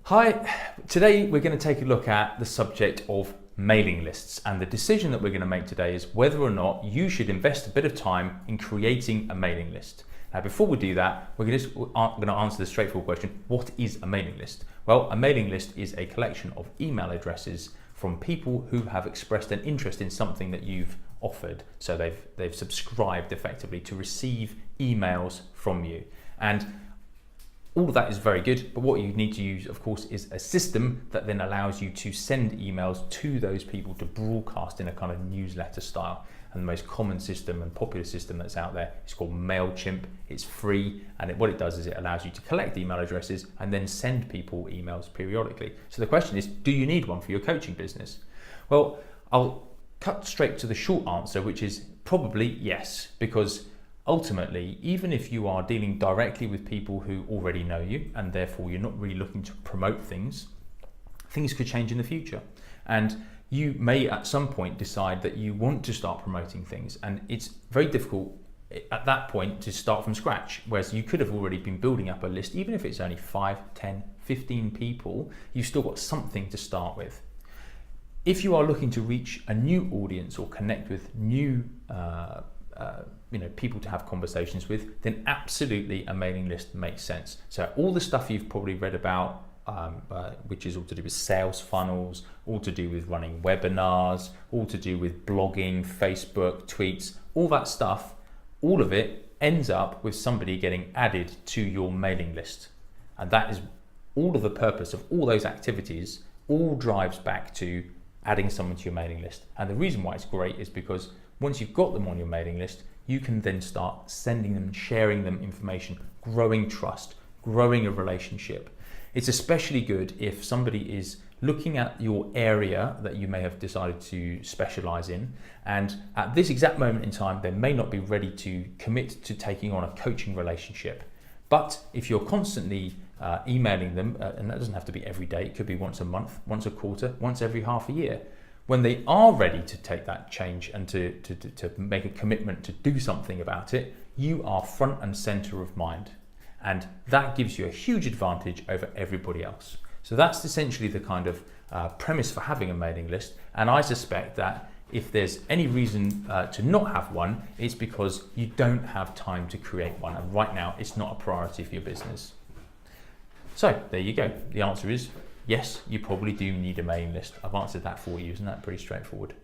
Hi, today we're going to take a look at the subject of mailing lists, and the decision that we're going to make today is whether or not you should invest a bit of time in creating a mailing list. Now, before we do that, we're going to answer the straightforward question: what is a mailing list? Well, a mailing list is a collection of email addresses from people who have expressed an interest in something that you've offered. So they've subscribed effectively to receive emails from you. And all of that is very good, but what you need to use, of course, is a system that then allows you to send emails to those people to broadcast in a kind of newsletter style. And the most common system and popular system that's out there is called MailChimp. It's free, and what it does is it allows you to collect email addresses and then send people emails periodically. So the question is, do you need one for your coaching business? Well, I'll cut straight to the short answer, which is probably yes, because ultimately, even if you are dealing directly with people who already know you and therefore you're not really looking to promote things, things could change in the future. And you may at some point decide that you want to start promoting things, and it's very difficult at that point to start from scratch, whereas you could have already been building up a list. Even if it's only 5, 10, 15 people, you've still got something to start with. If you are looking to reach a new audience or connect with new people to have conversations with, then absolutely a mailing list makes sense. So all the stuff you've probably read about, which is all to do with sales funnels, all to do with running webinars, all to do with blogging, Facebook, tweets, all that stuff, all of it ends up with somebody getting added to your mailing list. And that is all of the purpose of all those activities, all drives back to adding someone to your mailing list. And the reason why it's great is because once you've got them on your mailing list, you can then start sending them, sharing them information, growing trust, growing a relationship. It's especially good if somebody is looking at your area that you may have decided to specialize in, and at this exact moment in time, they may not be ready to commit to taking on a coaching relationship. But if you're constantly emailing them, and that doesn't have to be every day, it could be once a month, once a quarter, once every half a year, when they are ready to take that change and to make a commitment to do something about it, you are front and center of mind. And that gives you a huge advantage over everybody else. So that's essentially the kind of premise for having a mailing list. And I suspect that if there's any reason to not have one, it's because you don't have time to create one. And right now, it's not a priority for your business. So there you go. The answer is yes, you probably do need a mailing list. I've answered that for you. Isn't that pretty straightforward?